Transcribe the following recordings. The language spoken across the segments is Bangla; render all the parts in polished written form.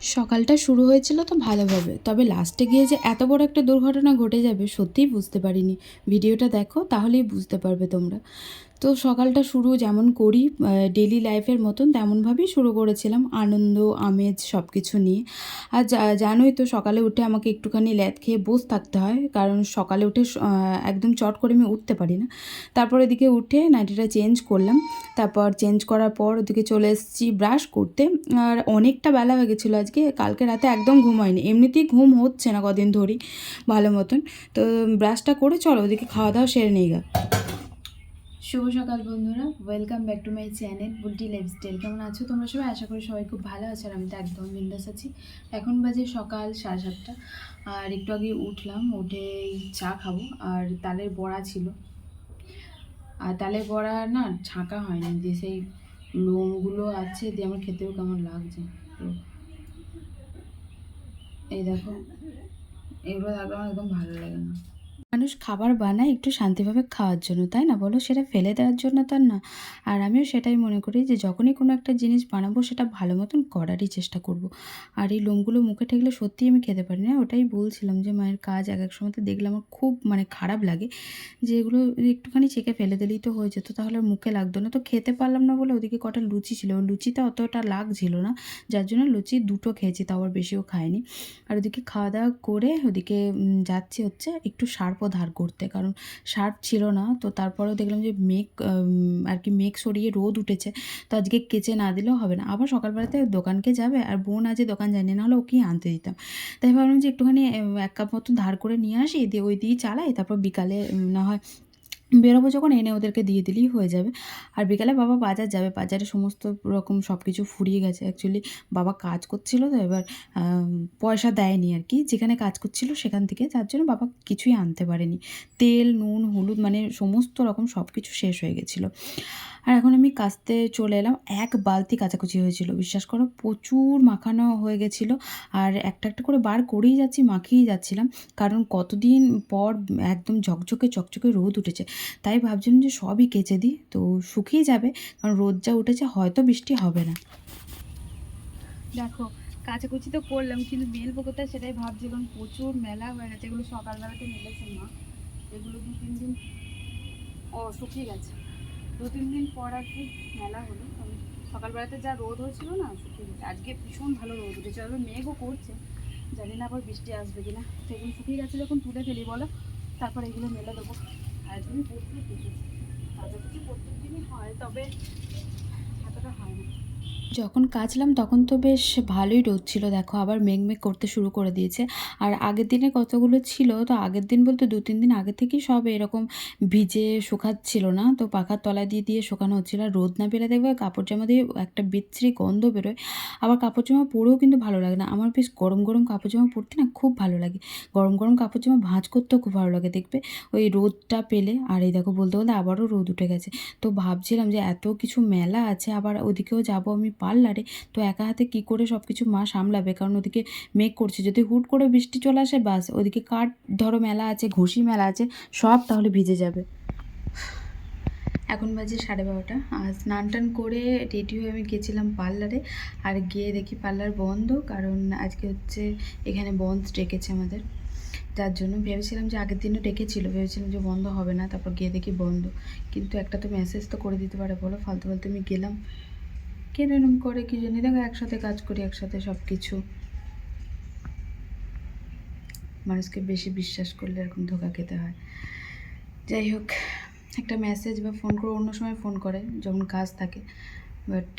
সকালটা শুরু হয়েছিল তো ভালোভাবে, তবে লাস্টে গিয়ে যে এত বড় একটা দুর্ঘটনা ঘটে যাবে সত্যিই বুঝতে পারিনি। ভিডিওটা দেখো তাহলেই বুঝতে পারবে তোমরা। তো সকালটা শুরু যেমন করি ডেইলি লাইফের মতন তেমনভাবেই শুরু করেছিলাম, আনন্দ আমেজ সব কিছু নিয়ে। আর জানোই তো সকালে উঠে আমাকে একটুখানি ল্যাদ খেয়ে বসে থাকতে হয়, কারণ সকালে উঠে একদম চট করে আমি উঠতে পারি না। তারপর এদিকে উঠে নাইটিটা চেঞ্জ করলাম, তারপর চেঞ্জ করার পর ওদিকে চলে এসেছি ব্রাশ করতে। আর অনেকটা বেলা হয়ে গেছিলো, আজকে কালকে রাতে একদম ঘুম হয়নি, এমনিতেই ঘুম হচ্ছে না কদিন ধরেই ভালো মতন। তো ব্রাশটা করে চলো ওদিকে খাওয়া দাওয়া সেরে নিই গা। শুভ সকাল বন্ধুরা, welcome back to my channel Bulti lifestyle. কেমন আছো তোমরা সবাই? আশা করি সবাই খুব ভালো আছে, আর আমি তো একদম বিন্দাস আছি। এখন বাজে সকাল 7:30, আর একটু আগে উঠলাম, উঠে চা খাবো। আর তালের বড়া ছিল, আর তালের বড়া না ছাঁকা হয়নি, যে সেই লোমগুলো আছে দিয়ে আমার খেতেও কেমন লাগছে। তো এই দেখো, এগুলো থাকলে আমার একদম ভালো লাগে না। মানুষ খাবার বানায় একটু শান্তিভাবে খাওয়ার জন্য, তাই না বলো? সেটা ফেলে দেওয়ার জন্য তার না। আর আমিও সেটাই মনে করি যে যখনই কোনো একটা জিনিস বানাবো সেটা ভালো মতন করারই চেষ্টা করব। আর এই লোমগুলো মুখে ঠেকলে সত্যিই আমি খেতে পারি না। ওটাই বলছিলাম যে মায়ের কাজ এক এক সময় তো দেখলে আমার খুব খারাপ লাগে, যে এগুলো একটুখানি চেকে ফেলে দিলেই তো হয়ে যেত, তাহলে আর মুখে লাগতো না। তো খেতে পারলাম না বলে ওদিকে কটা লুচি ছিল, লুচিতে অতটা লাগছিল না, যার জন্য লুচি দুটো খেয়েছি, তাও আর বেশিও খাইনি। আর ওদিকে খাওয়া দাওয়া করে ওদিকে যাচ্ছি হচ্ছে একটু শার্পও ধার করতে, কারণ শার্প ছিল না। তো তারপরেও দেখলাম যে আর কি মেঘ সরিয়ে রোদ উঠেছে, তো আজকে কেচে না দিলেও হবে না। আবার সকালবেলাতে দোকানকে যাবে, আর বোন আজকে দোকান যায়নি, নাহলে ওকেই আনতে দিতাম। তাই ভাবলাম যে একটুখানি 1 কাপ মতন ধার করে নিয়ে আসি, দিয়ে ওই দিয়েই চালাই, তারপর বিকালে না হয় বেরোবো যখন এনে ওদেরকে দিয়ে দিলেই হয়ে যাবে। আর বিকালে বাবা বাজার যাবে, বাজারে সমস্ত রকম সব কিছু ফুরিয়ে গেছে। অ্যাকচুয়ালি বাবা কাজ করছিল, তো এবার পয়সা দেয়নি আর কি, যেখানে কাজ করছিল সেখান থেকে, যার জন্য বাবা কিছুই আনতে পারেনি। তেল নুন হলুদ সমস্ত রকম সব কিছু শেষ হয়ে গেছিলো। আর এখন আমি কাচতে চলে এলাম, 1 বালতি কাচাকুচি হয়েছিল, বিশ্বাস করো প্রচুর মাখানো হয়ে গেছিলো। আর একটা একটা করে বার করেই যাচ্ছি, মাখিয়েই যাচ্ছিলাম, কারণ কতদিন পর একদম ঝকঝকে চকচকে রোদ উঠেছে। তাই ভাবছিলাম যে সবই কেচে দিই, তো শুকিয়ে যাবে, কারণ রোদ যা উঠেছে হয়তো বৃষ্টি হবে না। দেখো, কাচাকুচি তো করলাম, কিন্তু মেলবো কোথায় সেটাই ভাবছিলাম। প্রচুর মেলা হয়ে গেছে, এগুলো সকালবেলাতে মেলেছে মা, এগুলো 2-3 দিন শুকিয়ে গেছে। 2-3 দিন পর আর কি মেলা হলো। সকালবেলাতে যা রোদ হয়েছিল না, শুকিয়ে গেছে। আজকে ভীষণ ভালো রোদ উঠেছে, আবার মেঘও করছে, জানি না আবার বৃষ্টি আসবে কিনা। সেগুলো শুকিয়ে গেছে, যখন তুলে ফেলি বলো, তারপর এগুলো মেলে দেবো। আর তুমি প্রচুর কেটেছি, কাচাকুচি প্রত্যেক দিনই হয়, তবে এতটা হয় না। যখন কাচলাম তখন তো বেশ ভালোই রোদ ছিল, দেখো আবার মেঘ করতে শুরু করে দিয়েছে। আর আগের দিনে কতগুলো ছিল, তো আগের দিন বলতে 2-3 দিন আগে থেকেই সব এরকম ভিজে শুকাচ্ছিল না, তো পাখার তলায় দিয়ে দিয়ে শুকানো হচ্ছিল। আর রোদ না পেলে দেখবে কাপড় জামা দিয়ে একটা বিচ্ছিরি গন্ধ বেরোয়। আবার কাপড় জামা পরেও কিন্তু ভালো লাগে না, আমার বেশ গরম গরম কাপড় জামা পরতে না খুব ভালো লাগে। গরম গরম কাপড় জামা ভাঁজ করতেও খুব ভালো লাগে দেখবে, ওই রোদটা পেলে। আর এই দেখো বলতে বলতে আবারও রোদ উঠে গেছে। তো ভাবছিলাম যে এত কিছু মেলা আছে, আবার ওদিকেও যাব আমি পার্লারে, তো একা হাতে কি করে সব কিছু মা সামলাবে, কারণ ওদিকে মেঘ করছে, যদি হুট করে বৃষ্টি চলে আসে বাস, ওদিকে কাঠ ধরো মেলা আছে, ঘুষি মেলা আছে, সব তাহলে ভিজে যাবে। এখন বাজে 12:30, আর স্নান টান করে রেডি হয়ে আমি গেছিলাম পার্লারে। আর গিয়ে দেখি পার্লার বন্ধ, কারণ আজকে হচ্ছে এখানে বন্ধ ডেকেছে আমাদের, যার জন্য ভেবেছিলাম যে আগের দিনও ডেকেছিল, ভেবেছিলাম যে বন্ধ হবে না, তারপর গিয়ে দেখি বন্ধ। কিন্তু একটা তো মেসেজ তো করে দিতে পারে বলো, ফালতু ফালতু আমি গেলাম কেন এরকম করে কি জানি। দেখো একসাথে কাজ করি, একসাথে সব কিছু, মানুষকে বেশি বিশ্বাস করলে এরকম ধোকা খেতে হয়। যাই হোক, একটা মেসেজ বা ফোন করে, অন্য সময় ফোন করে যখন কাজ থাকে, বাট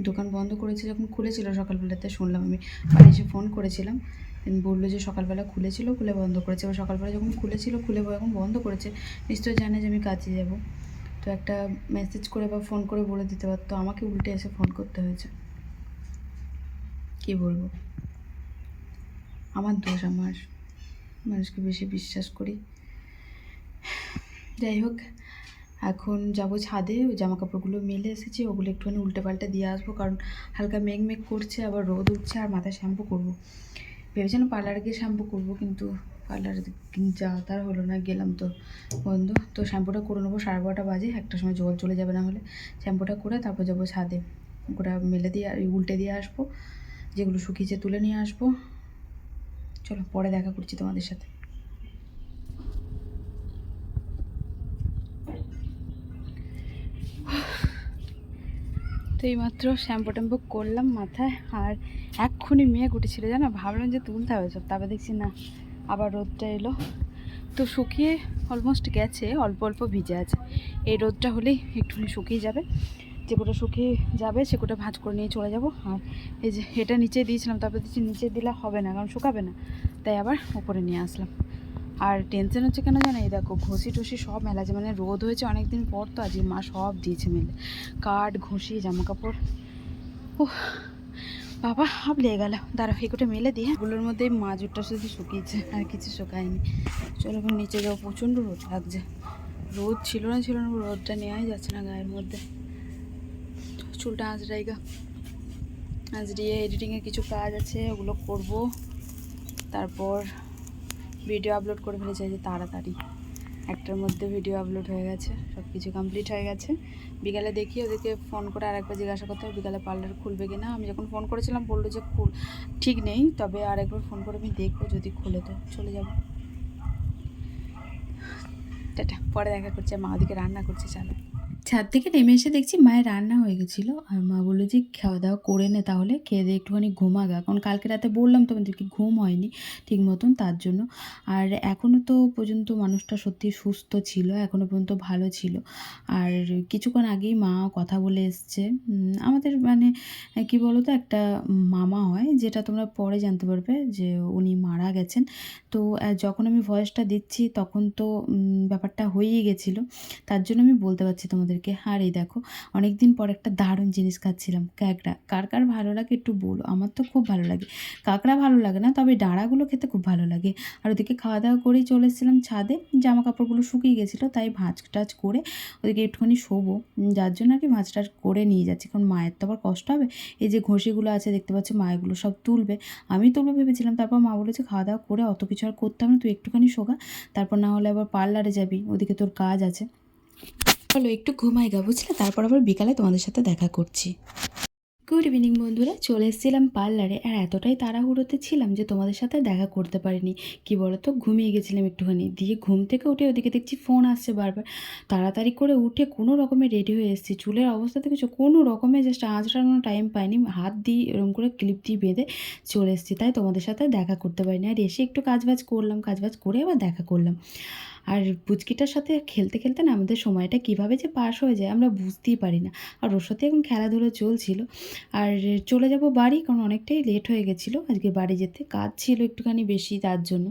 দোকান বন্ধ করেছে যখন খুলেছিল সকালবেলাতে, শুনলাম আমি বাড়ি এসে ফোন করেছিলাম, বললো যে সকালবেলা খুলেছিল, খুলে বন্ধ করেছে। এবার সকালবেলা যখন খুলেছিল, খুলে এখন বন্ধ করেছে, নিশ্চয়ই জানে যে আমি কাজে যাব। তো একটা মেসেজ করে বা ফোন করে বলে দিতে পারতো, আমাকে উল্টে এসে ফোন করতে হয়েছে। কি বলবো, আমার দোষ, আমার মানুষকে বেশি বিশ্বাস করি। যাই হোক, এখন যাব ছাদে, ওই জামা কাপড়গুলো মেলে এসেছি, ওগুলো একটুখানি উল্টে পাল্টে দিয়ে আসবো, কারণ হালকা মেঘ করছে, আবার রোদ উঠছে, আর মাথায় শ্যাম্পু করবো। ভেবেছিলাম পার্লারে গিয়ে শ্যাম্পু করবো, কিন্তু পার্লারে যাওয়া তার হলো না, গেলাম তো বন্ধ। তো শ্যাম্পুটা করে নেবো, 12:30 বাজে, একটা সময় জল চলে যাবে, না হলে শ্যাম্পুটা করে তারপর যাবো ছাদে, ওটা মেলে দিয়ে উল্টে দিয়ে আসবো, যেগুলো শুকিয়েছে তুলে নিয়ে আসবো। চলো পরে দেখা করছি তোমাদের সাথে। তো এইমাত্র শ্যাম্পু ট্যাম্পু করলাম মাথায়, আর এক্ষুনি মেঘ উঠেছিল জানো, ভাবলাম যে তুলতে হবে সব, তারপর দেখছি না আবার রোদটা এলো। তো শুকিয়ে অলমোস্ট গেছে, অল্প অল্প ভিজে আছে। এই রোদটা হলেই একটুখানি শুকিয়ে যাবে, যে কোটা শুকিয়ে যাবে সে কোটা ভাঁজ করে নিয়ে চলে যাব। আর এই যে এটা নিচে দিয়েছিলাম, তারপর দিচ্ছি নিচে দিলে হবে না, কারণ শুকাবে না, তাই আবার উপরে নিয়ে আসলাম। আর টেনশন হচ্ছে কেন জানো, এই দেখো ঘষি টসি সব মেলা আছে, মানে রোদ হয়েছে অনেকদিন পর, তো আজকে মা সব দিয়েছে মেলে, কাঠ ঘষি জামা কাপড়। ও বাবা হাফ লেগে গেল, দাঁড়াও এগুলো মেলে দিয়ে। এগুলোর মধ্যে মাজুরটা শুধু শুকিয়েছে, আর কিছু শুকায়নি। চলো এখন নিচে যাও, প্রচণ্ড রোদ লাগছে, রোদ ছিল না রোদটা নেওয়াই যাচ্ছে না গায়ের মধ্যে। চুলটা আঁচড়িয়ে এডিটিংয়ের কিছু কাজ আছে, ওগুলো করব। তারপর ভিডিও আপলোড করে ফেলেছে যে তাড়াতাড়ি, একটার মধ্যে ভিডিও আপলোড হয়ে গেছে, সব কিছু কমপ্লিট হয়ে গেছে। বিকালে দেখি ওদেরকে ফোন করে আরেকবার জিজ্ঞাসা করতে হবে বিকালে পার্লার খুলবে কি না। আমি যখন ফোন করেছিলাম বললো যে ঠিক নেই, তবে আরেকবার ফোন করে আমি দেখবো, যদি খুলে তো চলে যাব। টাটা, পরে দেখা করছে। মা ওদিকে রান্না করছে, চালা। ছাদ থেকে নেমে এসে দেখছি মায়ের রান্না হয়ে গেছিলো, আর মা বললো যে খাওয়া দাওয়া করে নে, তাহলে খেয়ে দিয়ে একটুখানি ঘুমাগা, কারণ কালকে রাতে বললাম তোমাদেরকে ঘুম হয়নি ঠিক মতন, তার জন্য। আর এখনও তো পর্যন্ত মানুষটা সত্যি সুস্থ ছিল, এখনও পর্যন্ত ভালো ছিল। আর কিছুক্ষণ আগেই মা কথা বলে এসছে, আমাদের মানে কি বলো তো, একটা মামা হয়, যেটা তোমরা পরে জানতে পারবে, যে উনি মারা গেছেন। তো যখন আমি ভয়েসটা দিচ্ছি তখন তো ব্যাপারটা হয়েই গেছিলো, তার জন্য আমি বলতে পারছি তোমাদেরকে। আর এই দেখো অনেক দিন পর একটা দারুণ জিনিস খাচ্ছিলাম, ক্যাকড়া। কার কার ভালো লাগে একটু বলো, আমার তো খুব ভালো লাগে। কাঁকড়া ভালো লাগে না, তবে ডাঁড়াগুলো খেতে খুব ভালো লাগে। আর ওদিকে খাওয়া দাওয়া করেই চলে এসেছিলাম ছাদে, জামা কাপড়গুলো শুকিয়ে গেছিলো, তাই ভাঁজ টাজ করে ওদিকে একটুখানি শোবো, যার জন্য আর কি ভাঁজ টাজ করে নিয়ে যাচ্ছি, কারণ মায়ের তো আবার কষ্ট হবে। এই যে ঘষিগুলো আছে দেখতে পাচ্ছি, মায়েরগুলো সব তুলবে, আমি তুলবো ভেবেছিলাম, তারপর মা বলেছে খাওয়া দাওয়া করে অত কিছু আর করতে হবে না, তুই একটুখানি শোগা, তারপর না হলে আবার পার্লারে যাবি, ওদিকে তোর কাজ আছে। চলো একটু ঘুমাই গা, বুঝলে, তারপর আবার বিকালে তোমাদের সাথে দেখা করছি। গুড ইভিনিং বন্ধুরা, চলে এসেছিলাম পার্লারে, আর এতটাই তাড়াহুড়োতে ছিলাম যে তোমাদের সাথে দেখা করতে পারিনি। কি বলো তো, ঘুমিয়ে গেছিলাম একটুখানি, দিয়ে ঘুম থেকে উঠে ওদিকে দেখছি ফোন আসছে বারবার। তাড়াতাড়ি করে উঠে কোনো রকমে রেডি হয়ে এসেছি, চুলের অবস্থা দেখেছো, কোনো রকমে জাস্ট আঁচড়ানোর টাইম পাইনি, হাত দিয়ে এরকম করে ক্লিপ দিয়ে বেঁধে চলে এসেছি, তাই তোমাদের সাথে দেখা করতে পারিনি। আর এসে একটু কাজবাজ করলাম, কাজবাজ করে আবার দেখা করলাম। আর পুচকিটার সাথে খেলতে খেলতে না আমাদের সময়টা কীভাবে যে পাস হয়ে যায় আমরা বুঝতেই পারি না। আর ওর সাথে এখন খেলাধুলো চলছিল। আর চলে যাব বাড়ি, কারণ অনেকটাই লেট হয়ে গেছিলো আজকে বাড়ি যেতে, কাজ ছিল একটুখানি বেশি, তার জন্য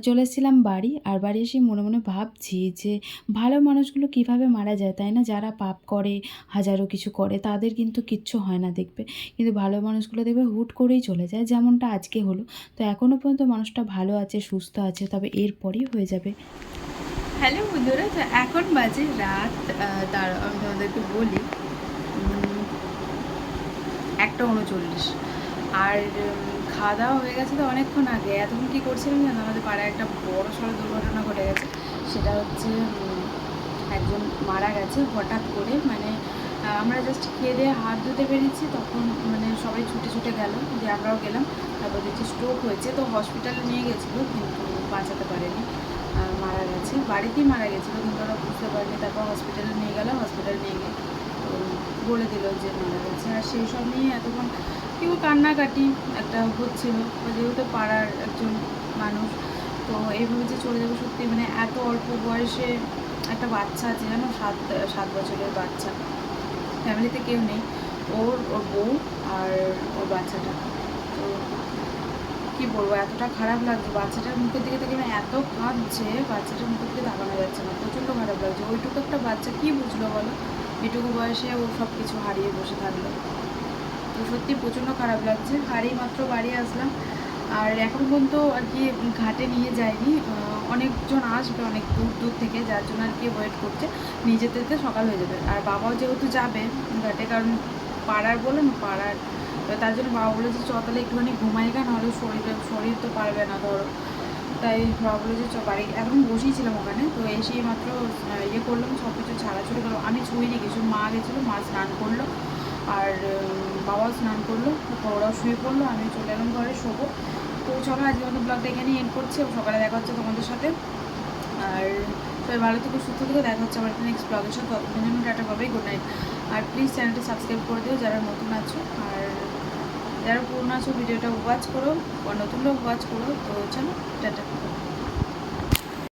চলে এসেছিলাম বাড়ি। আর বাড়ি এসে মনে মনে ভাবছি যে ভালো মানুষগুলো কিভাবে মারা যায়, তাই না? যারা পাপ করে, হাজারো কিছু করে, তাদের কিন্তু কিচ্ছু হয় না দেখবে, কিন্তু ভালো মানুষগুলো দেখবে হুট করেই চলে যায়, যেমনটা আজকে হলো। তো এখনও পর্যন্ত মানুষটা ভালো আছে, সুস্থ আছে, তবে এরপরই হয়ে যাবে। হ্যালো বন্ধুরা, তো এখন বাজে রাত, তার আমি তোমাদেরকে বলি 1:39, আর খাওয়া দাওয়া হয়ে গেছে তো অনেকক্ষণ আগে। এতক্ষণ কী করছিলাম জানো, আমাদের পাড়ায় একটা বড় সড়ো দুর্ঘটনা ঘটে গেছে। সেটা হচ্ছে একজন মারা গেছে হঠাৎ করে, মানে আমরা জাস্ট খেয়ে দিয়ে হাত ধুতে পেরেছি, তখন মানে সবাই ছুটে ছুটে গেল, যে আমরাও গেলাম। তারপর দেখছি স্ট্রোক হয়েছে, তো হসপিটালে নিয়ে গেছিলো কিন্তু বাঁচাতে পারেনি, মারা গেছে। বাড়িতেই মারা গেছিলো, কিন্তু ওরা বুঝতে পারেনি। তারপর হসপিটালে নিয়ে গেল, হসপিটালে নিয়ে গিয়ে তো বলে দিল যে মারা গেছে। আর সেই সব নিয়ে এতক্ষণ কেউ কান্নাকাটি একটা হচ্ছিল, যেহেতু পাড়ার একজন মানুষ, তো এইভাবে যে চলে যাবে সত্যি, মানে এত অল্প বয়সে একটা বাচ্চা আছে জানো, 7 বছরের বাচ্চা, ফ্যামিলিতে কেউ নেই, ওর বউ আর ওর বাচ্চাটা। তো কী বলবো, এতটা খারাপ লাগছে, বাচ্চাটার মুখের দিকে থেকে এত কাঁদছে, বাচ্চাটার মুখের দিকে তাকানো যাচ্ছে না, প্রচণ্ড খারাপ লাগছে। ওইটুকু একটা বাচ্চা কী বুঝলো বলো, এটুকু বয়সে ও সব কিছু হারিয়ে বসে থাকলো। তো সত্যি প্রচণ্ড খারাপ লাগছে। হারিয়ে মাত্র বাড়ি আসলাম, আর এখন পর্যন্ত আর কি ঘাটে নিয়ে যায়নি, অনেকজন আসবে অনেক দূর দূর থেকে, যার জন্য আর কি ওয়েট করছে, নিয়ে যেতে যেতে সকাল হয়ে যাবে। আর বাবাও যেহেতু যাবে ঘাটে, কারণ পাড়ার বলে না, পাড়ার, তার জন্য বাবা বলেছে চ তাহলে একটুখানি ঘুমাই গা, নাহলে শরীর তো পারবে না ধরো। তাই বাবা বলেছে চ বাড়ি, এখন বসিয়েছিলাম ওখানে, তো এসেই মাত্র ইয়ে করলাম, সব কিছু ছাড়াছুড়ি করলাম, আমি ছুঁইনি কিছু, মা গেছিলো, মা স্নান করলো, আর বাবাও স্নান করলো, ওরাও শুয়ে পড়লো, আমি চলে এলাম ঘরে শোবো। তো চলো আজকে মতো ব্লগটা এখানেই এন্ড করছি, সকালে দেখা হচ্ছে তোমাদের সাথে। আর সবাই ভালো থেকো, সুস্থ থেকো, দেখা হচ্ছে আমার নেক্সট ব্লগের সাথে। ততক্ষণ জন্য টাটা, পাবে, গুড নাইট। আর প্লিজ চ্যানেলটা সাবস্ক্রাইব করে দিও যারা নতুন আছো, আর যারা পুরনো আছো ভিডিওটা ওয়াচ করো, বা নতুনরাও ওয়াচ করো। তো চলো টাটা।